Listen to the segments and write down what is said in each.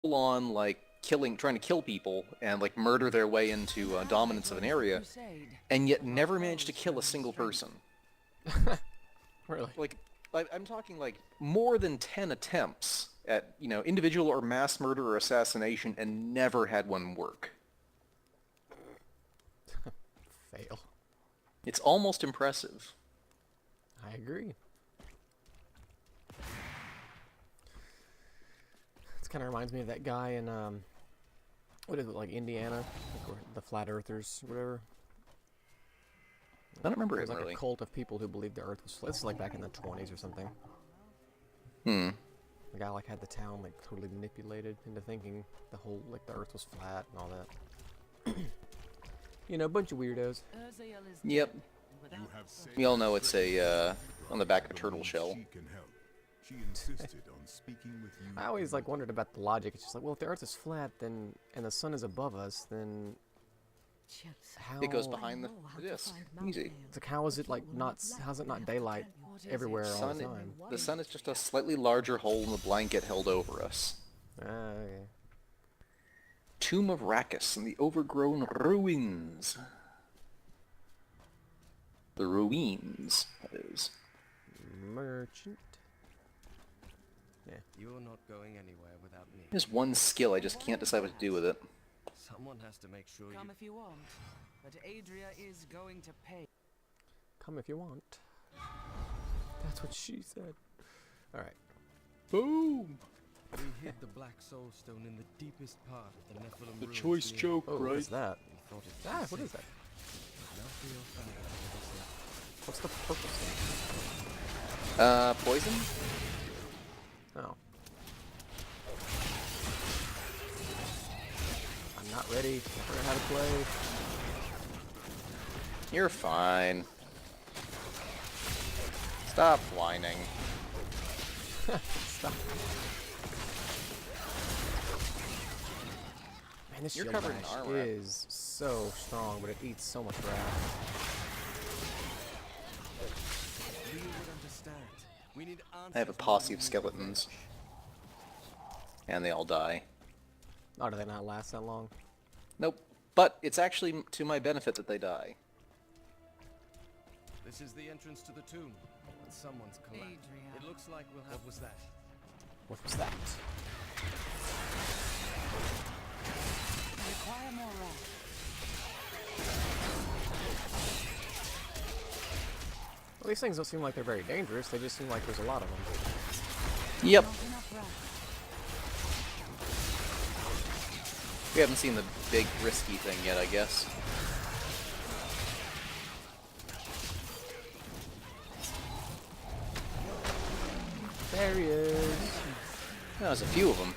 on like trying to kill people and like murder their way into dominance of an area, and yet never managed to kill a single person. Really? Like, I'm talking like more than 10 attempts at, individual or mass murder or assassination, and never had one work. Fail. It's almost impressive. I agree. This kind of reminds me of that guy in, what is it, like Indiana? Like the Flat Earthers, whatever. I don't remember It it was like really. a cult of people who believed the Earth was flat. This is like back in the 20s or something. Hmm. The guy like had the town like totally manipulated into thinking the whole like the Earth was flat and all that. You know, a bunch of weirdos. Yep. We all know it's a on the back of a turtle shell. She insisted on speaking with you. I always like wondered about the logic. It's just like, well, if the Earth is flat, then and the sun is above us, then how? It goes behind the disc. Easy. It's like, how is it like not? How's it not daylight everywhere all the time? The sun is just a slightly larger hole in the blanket held over us. Ah, okay. Tomb of Rakkus and the overgrown ruins. The ruins, that is. Merchant. You're not going anywhere without me. There's one skill I just can't decide what to do with it. Someone has to make sure Come if you want, but Adria is going to pay. Come if you want. That's what she said. All right. Boom. we hid the Black Soul Stone in the deepest part of the Nephilim The ruins choice near- joke, Oh, what right? is that? We thought it Ah, was what is safe. that? Melchior found it for us. What's the purple thing? Poison? Oh. I'm not ready. I don't know how to play. You're fine. Stop whining. Stop. Man, this You're shield covered in bash armor. is so strong, but it eats so much wrath. We would understand. We need I have a answers posse more of than skeletons. And they all die. Oh, do they not last that long? Nope. But it's actually to my benefit that they die. This is the entrance to the tomb. And someone's collapsed. Adria. It looks like we'll have. What was that? What was that? Require more rest. Well, these things don't seem like they're very dangerous. They just seem like there's a lot of them. Yep. Not enough rest. We haven't seen the big risky thing yet, I guess. There he is. No, there's a few of them.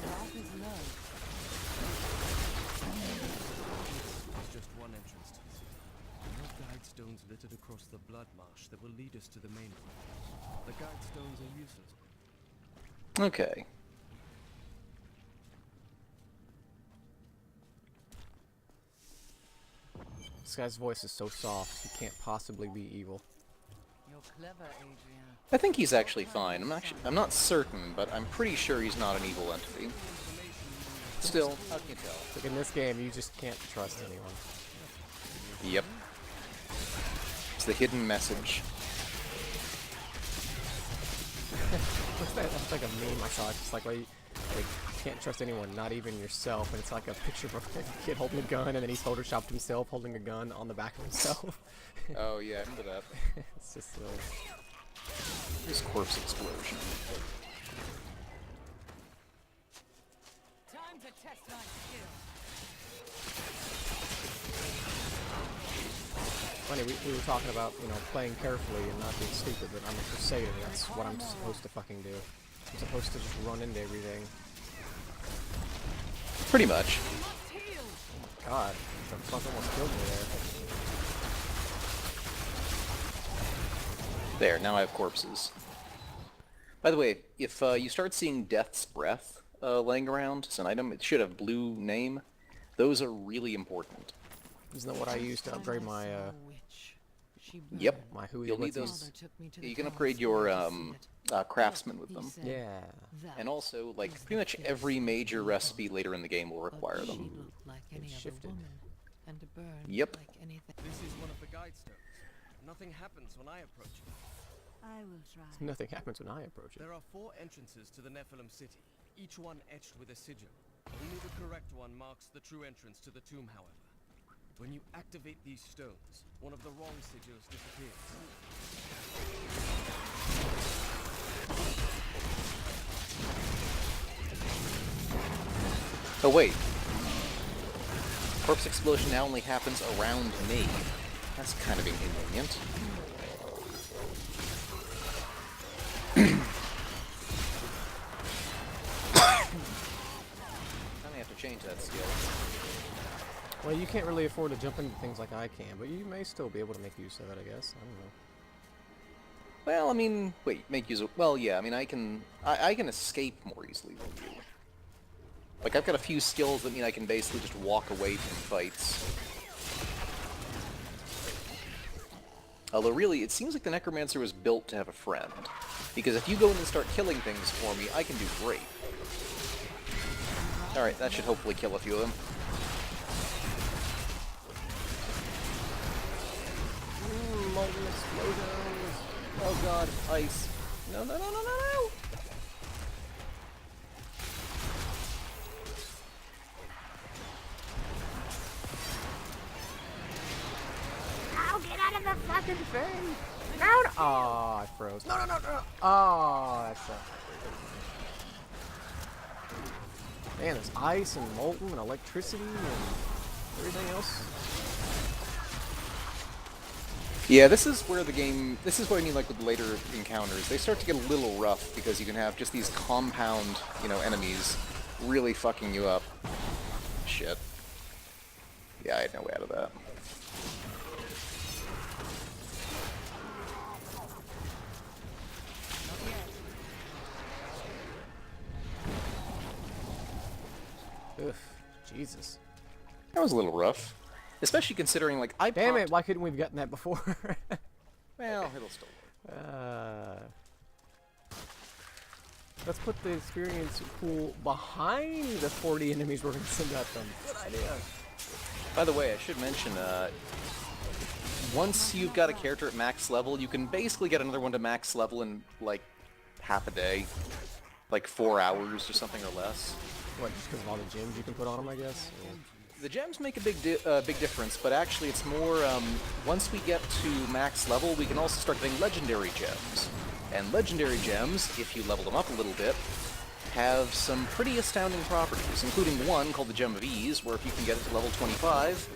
And off is low. There's just one entrance to the city. No guide stones littered across the blood marsh that will lead us to the main one. The guide stones are useless. Okay. This guy's voice is so soft, he can't possibly be evil. You're clever, Adria. I think he's actually fine. I'm not certain, but I'm pretty sure he's not an evil entity. Still, how can you tell? Like in this game, you just can't trust anyone. Yep. It's the hidden message. What's that? That's like a meme I saw. It's just like, well, you can't trust anyone, not even yourself. And it's like a picture of a kid holding a gun, and then he's photoshopped himself holding a gun on the back of himself. Oh yeah, I remember that. It's just silly. This corpse explosion. Time to test my skill. Funny, we were talking about, you know, playing carefully and not being stupid, but I'm a crusader. That's what I'm supposed to fucking do. I'm supposed to just run into everything. Pretty much. Must heal. God, the fuck almost killed me there. There, now I have corpses. By the way, if you start seeing Death's Breath laying around as an item, it should have blue name. Those are really important. Isn't that what I use to upgrade my, she burn? Yep. My who You'll need what's those. Father took me to the You can gods upgrade for your me to see it. craftsman with He them. said, Yeah. "That And also, like, is pretty the much face every of major evil." recipe later in the game will But require she them. looked like any other shifted. woman, and burned Yep. like anything. This is one of the guide stones. Nothing happens when I approach it. I will try. Nothing happens when I approach it. There are 4 entrances to the Nephilim city, each one etched with a sigil. Only the correct one marks the true entrance to the tomb, however. When you activate these stones, one of the wrong sigils disappears. Oh wait. Corpse explosion now only happens around me. That's kind of inconvenient. I may have to change that skill. Well, you can't really afford to jump into things like I can, but you may still be able to make use of it, I guess. I don't know. Well, I mean, wait, make use of... Well, yeah, I mean, I can escape more easily than you. Like, I've got a few skills that mean I can basically just walk away from fights. Although, really, it seems like the Necromancer was built to have a friend. Because if you go in and start killing things for me, I can do great. Alright, that should hopefully kill a few of them. Molten explosions! Oh god, ice. No, no, no, no, no, no! Ow, get out of the fucking thing! No, no! Oh, I froze. No, no, no, no! Oh, that sucks. Man, there's ice and molten and electricity and everything else. Yeah, this is where the game... This is what I mean, like, with later encounters. They start to get a little rough because you can have just these compound, you know, enemies really fucking you up. Shit. Yeah, I had no way out of that. Ugh, Jesus. That was a little rough. Especially considering, like, I Damn popped... it, why couldn't we have gotten that before? Well, it'll still work. Let's put the experience pool behind the 40 enemies we're going to send at them. Good idea. By the way, I should mention, once you've got a character at max level, you can basically get another one to max level in, like, half a day. Like 4 hours or something or less. What, just because of all the gems you can put on them, I guess? Yeah. The gems make a big difference, but actually it's more, once we get to max level, we can also start getting legendary gems. And legendary gems, if you level them up a little bit, have some pretty astounding properties, including one called the Gem of Ease, where if you can get it to level 25,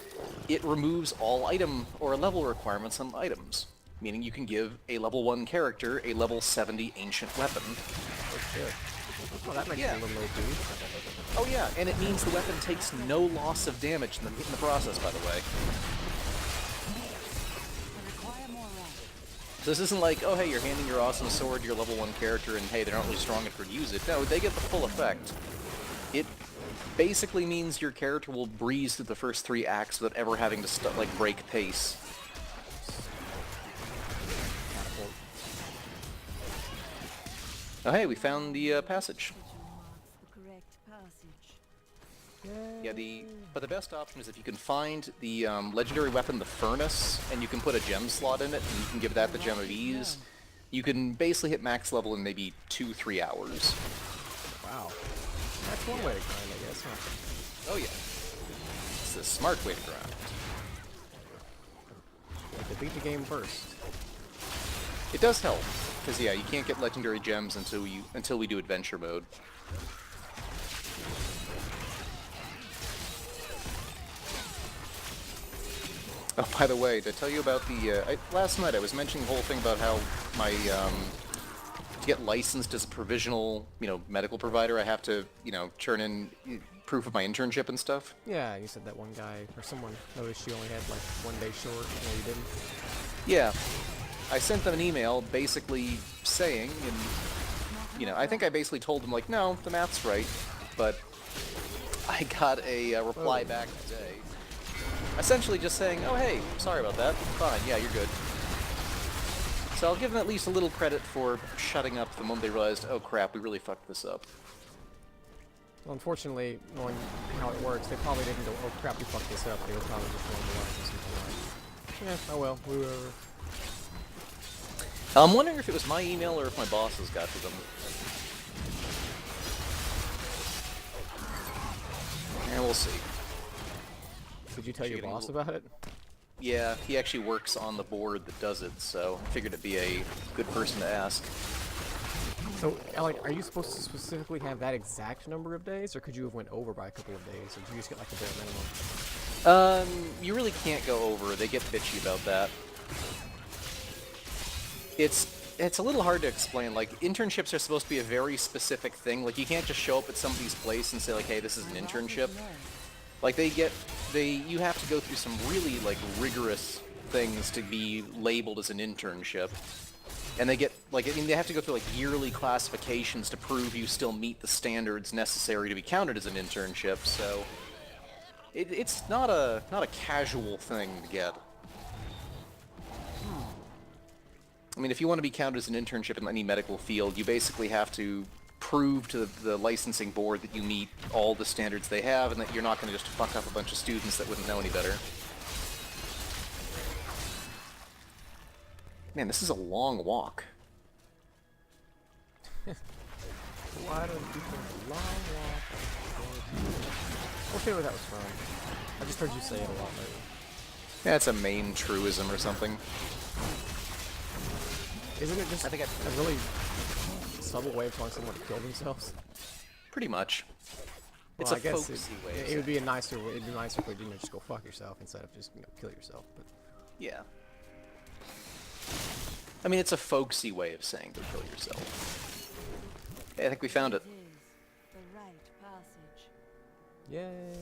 it removes all item or level requirements on items, meaning you can give a level 1 character a level 70 ancient weapon. Oh, shit. Oh, that makes Yeah. it a little OP. Oh yeah, and it means the weapon takes no loss of damage in the process, by the way. I require more rest. So this isn't like, oh hey, you're handing your awesome sword to your level 1 character and hey, they're not really strong enough to use it. No, they get the full effect. It basically means your character will breeze through the first 3 acts without ever having to like break pace. Catapult. Oh hey, we found the passage. The correct passage. Yeah, but the best option is if you can find the legendary weapon, the Furnace, and you can put a gem slot in it, and you can give that the Gem of Ease. You can basically hit max level in maybe 2-3 hours. Wow. That's one way to grind, I guess, huh? Oh yeah. It's the smart way to grind. You have to beat the game first. It does help, because yeah, you can't get legendary gems until we do adventure mode. Oh, by the way, to tell you about the last night I was mentioning the whole thing about how my to get licensed as a provisional, medical provider, I have to, turn in proof of my internship and stuff. Yeah, you said that one guy, or someone noticed you only had like 1 day short. No, you didn't. Yeah. I sent them an email basically saying, and, I think I basically told them, like, no, the math's right, but I got a reply back today. Essentially just saying, oh, hey, sorry about that. Fine, yeah, you're good. So I'll give them at least a little credit for shutting up the moment they realized, oh crap, we really fucked this up. Well, unfortunately, knowing how it works, they probably didn't go, oh crap, we fucked this up. They were probably just going to line or something like, yeah, oh well, whatever. I'm wondering if it was my email or if my bosses got to them. And we'll see. Did you tell your boss about it? Yeah, he actually works on the board that does it, so I figured it'd be a good person to ask. So, like, are you supposed to specifically have that exact number of days, or could you have went over by a couple of days, or did you just get like the bare minimum? You really can't go over. They get bitchy about that. It's a little hard to explain. Like, internships are supposed to be a very specific thing. Like, you can't just show up at somebody's place and say, like, hey, this is an internship. Like, you have to go through some really, like, rigorous things to be labeled as an internship. And they get, like, I mean, they have to go through, like, yearly classifications to prove you still meet the standards necessary to be counted as an internship, so... It's not a casual thing to get. I mean, if you want to be counted as an internship in any medical field, you basically have to prove to the licensing board that you meet all the standards they have and that you're not going to just fuck up a bunch of students that wouldn't know any better. Man, this is a long walk. Why don't you take a long walk? I forget where that was from. I just heard you say it a lot lately. Yeah, it's a Maine truism or something. Isn't it just a really subtle way of telling someone to kill themselves? Pretty much. It's Well, a I guess folksy way. it would be a nicer way. It'd be nicer if we didn't just go fuck yourself instead of just kill yourself. But Yeah. I mean, it's a folksy way of saying go kill yourself. Hey, I think we found it. It is the right passage. yay!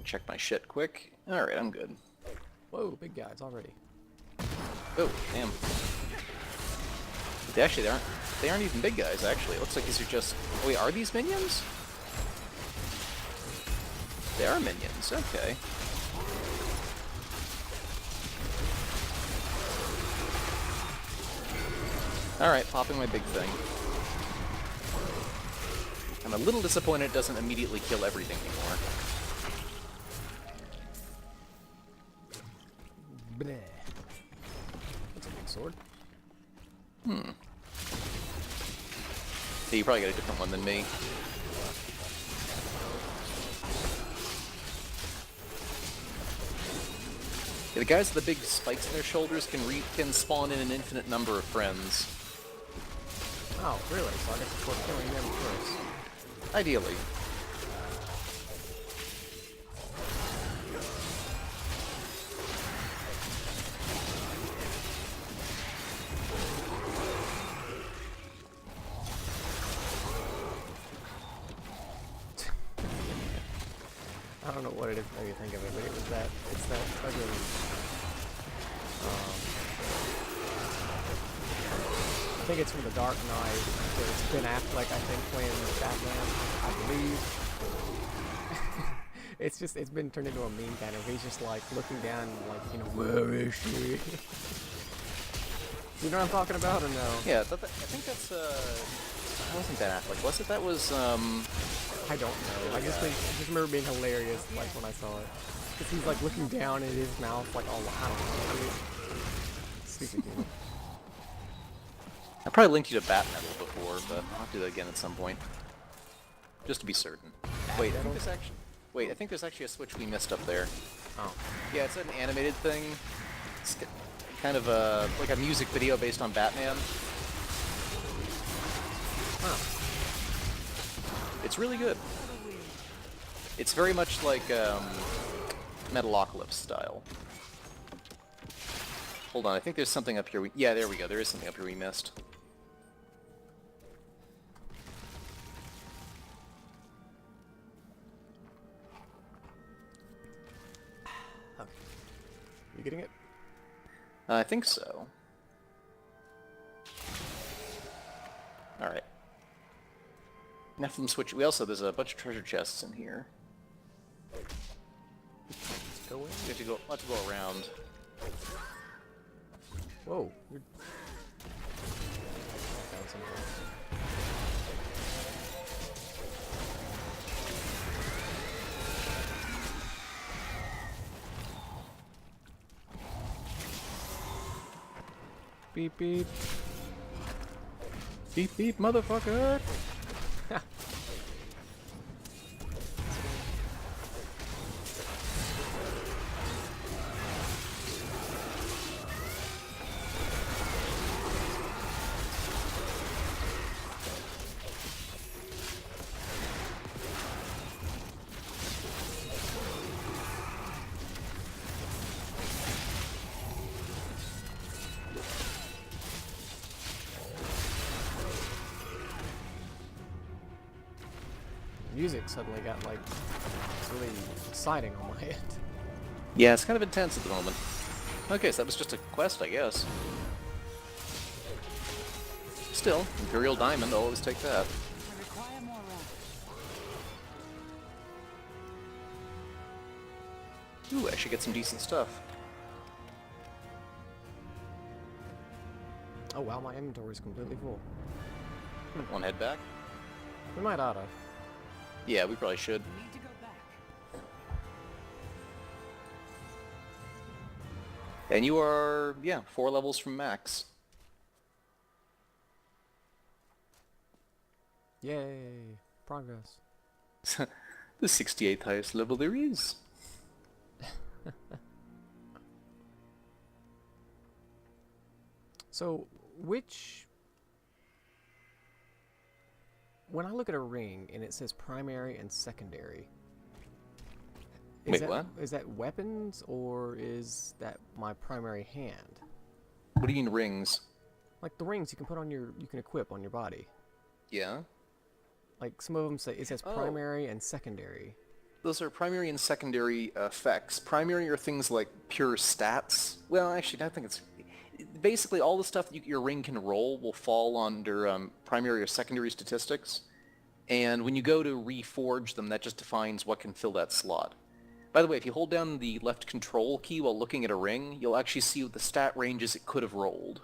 Check my shit quick. Alright, I'm good. Whoa, big guys already. Oh, damn. They aren't even big guys, actually. It looks like these are just... Oh, wait, are these minions? They are minions, okay. Alright, popping my big thing. I'm a little disappointed it doesn't immediately kill everything anymore. Bleh. That's a big sword. Yeah, you probably got a different one than me. Yeah, the guys with the big spikes in their shoulders can spawn in an infinite number of friends. Oh, really? So I guess it's worth killing them first. Ideally. I don't know what it is that made me think of it, but it's that fucking, I think it's from The Dark Knight, where it's Ben Affleck, I think, playing Batman, I believe. It's been turned into a meme kind of, he's just like looking down, like, you know, where is she? You know what I'm talking about, or no? Yeah, I think that's, that wasn't Ben Affleck, was it? That was, I don't know. I just remember being hilarious, like, when I saw it. Because he's, like, looking down in his mouth, like, all, I don't know. I mean, stupid dude. I probably linked you to Bat Metal before, but I'll have to do that again at some point. Just to be certain. Wait, I think there's actually a switch we missed up there. Oh. Yeah, it's an animated thing. It's kind of like a music video based on Batman. Huh. It's really good. It's very much like Metalocalypse style. Hold on, I think there's something up here. Yeah, there we go. There is something up here we missed. Okay. You getting it? I think so. Alright. Nephilim switch. There's a bunch of treasure chests in here. Let's go in. We have to go around. Whoa. You're... I found something. Beep beep. Beep beep, motherfucker! Music suddenly got like really exciting on my end. Yeah, it's kind of intense at the moment. Okay, so that was just a quest, I guess. Still, Imperial Diamond, I'll always take that. I require more rock. Ooh, I should get some decent stuff. Oh wow, my inventory is completely full. Want to head back? We might oughta. Yeah, we probably should. Need to go back. And you are, yeah, 4 levels from max. Yay! Progress. The 68th highest level there is. So, which... When I look at a ring and it says primary and secondary... Wait, what? Is that weapons or is that my primary hand? What do you mean rings? Like the rings you can put on your... you can equip on your body. Yeah? Like some of them say it says Oh. primary and secondary. Those are primary and secondary effects. Primary are things like pure stats. Well, actually, I think it's... Basically, all the stuff that your ring can roll will fall under primary or secondary statistics. And when you go to reforge them, that just defines what can fill that slot. By the way, if you hold down the left control key while looking at a ring, you'll actually see what the stat ranges it could have rolled.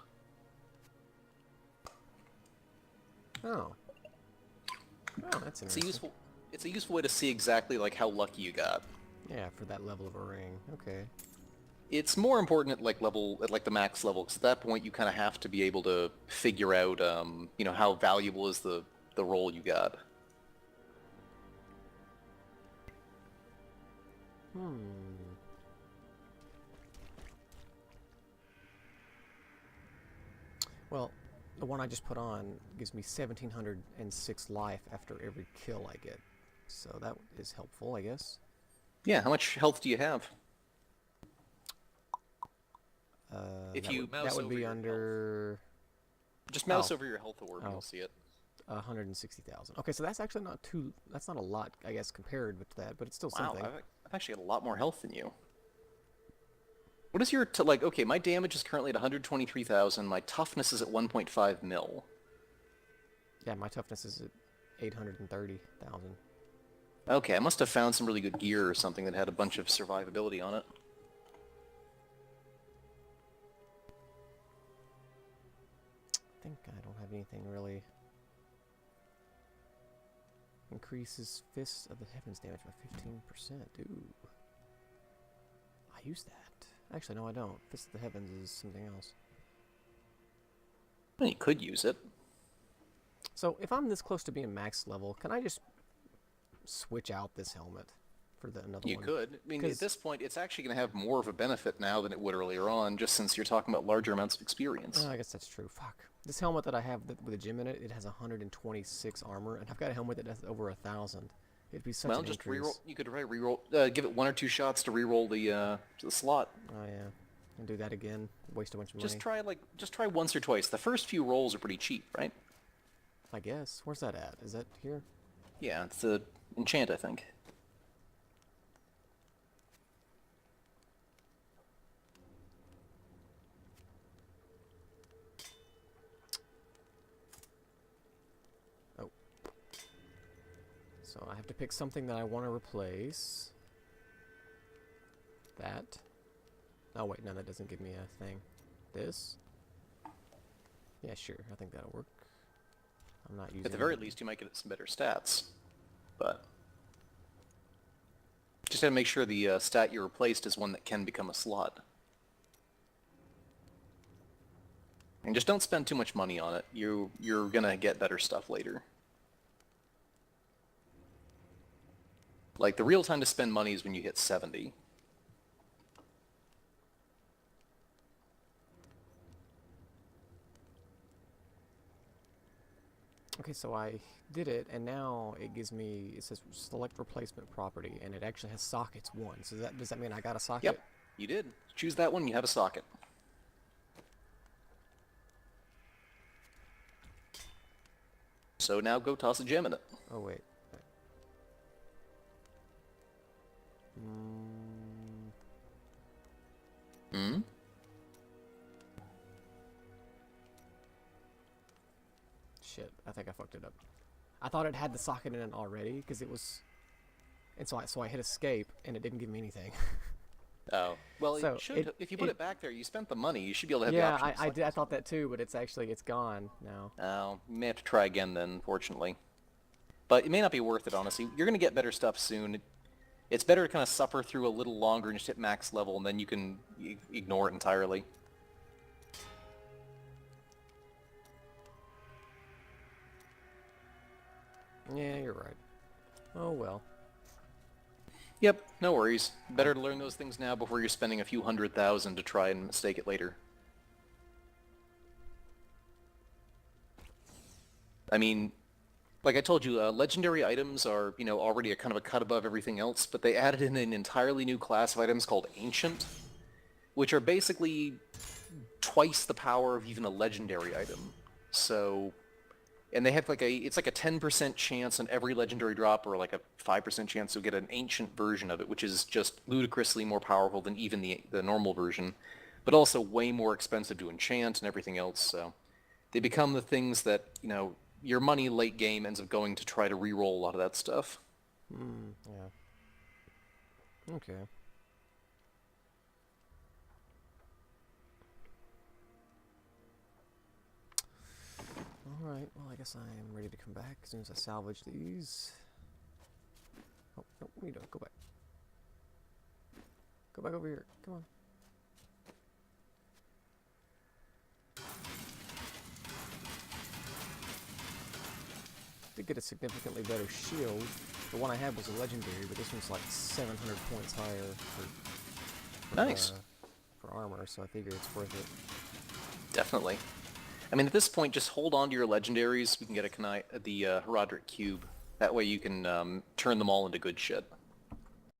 Oh. Oh, that's interesting. It's a useful way to see exactly like how lucky you got. Yeah, for that level of a ring. Okay. It's more important at like the max level, because at that point you kind of have to be able to figure out, you know, how valuable is the roll you got. Well, the one I just put on gives me 1,706 life after every kill I get. So that is helpful, I guess. Yeah, how much health do you have? If That you would, mouse that would over be your under Just mouse Oh. over your health orb and Oh. you'll see it. 160,000. Okay, so that's actually not too... That's not a lot, I guess, compared with that, but it's still Wow, something. I've actually got a lot more health than you. What is your... like, okay, my damage is currently at 123,000. My toughness is at 1.5 mil. Yeah, my toughness is at 830,000. Okay, I must have found some really good gear or something that had a bunch of survivability on it. I think I don't have anything really. Increases Fists of the Heavens damage by 15%. Ooh. I use that. Actually, no, I don't. Fists of the Heavens is something else. Well, you could use it. So, if I'm this close to being max level, can I just switch out this helmet for another You one? could. I mean, 'Cause- at this point, it's actually going to have more of a benefit now than it would earlier on, just since you're talking about larger amounts of experience. I guess that's true. Fuck. This helmet that I have with a gem in it, it has 126 armor, and I've got a helmet that has over 1,000. It'd be such Well, an just increase. reroll. You could re-roll. Give it 1 or 2 shots to reroll the slot. Oh yeah, and do that again. Waste a bunch of money. Just try once or twice. The first few rolls are pretty cheap, right? I guess. Where's that at? Is that here? Yeah, it's a enchant, I think. Oh. So I have to pick something that I want to replace. That. Oh wait, no, that doesn't give me a thing. This. Yeah, sure. I think that'll work. I'm not using... At the very least, you might get some better stats. But just gotta make sure the stat you replaced is one that can become a slot. And just don't spend too much money on it. You're gonna get better stuff later. Like, the real time to spend money is when you hit 70. Okay, so I did it, and now it gives me, it says select replacement property, and it actually has sockets 1. So does that mean I got a socket? Yep, you did. Choose that one, you have a socket. So now go toss a gem in it. Oh, wait. Hmm? Shit, I think I fucked it up. I thought it had the socket in it already, because it was... And so I hit escape, and it didn't give me anything. Oh. Well, So it should, if you put it back there, you spent the money, you should be able to have the Yeah, option. I did. I thought that too, but it's gone now. Oh, you may have to try again then, unfortunately. But it may not be worth it, honestly. You're going to get better stuff soon. It's better to kind of suffer through a little longer and just hit max level, and then you can ignore it entirely. Yeah, you're right. Oh well. Yep, no worries. Better to learn those things now before you're spending a few 100,000 to try and mistake it later. I mean, like I told you, legendary items are, already a kind of a cut above everything else, but they added in an entirely new class of items called Ancient, which are basically twice the power of even a legendary item. So, and they have it's like a 10% chance on every legendary drop, or like a 5% chance you'll get an Ancient version of it, which is just ludicrously more powerful than even the normal version, but also way more expensive to enchant and everything else, so they become the things that, your money late game ends up going to try to re-roll a lot of that stuff. Yeah. Okay. Alright, well I guess I'm ready to come back as soon as I salvage these. Oh, no, what are you doing? Go back. Go back over here. Come on. Did get a significantly better shield. The one I had was a legendary, but this one's like 700 points higher Nice. For armor, so I figure it's worth it. Definitely. I mean, at this point, just hold on to your legendaries. We can get the Herodric Cube. That way you can turn them all into good shit.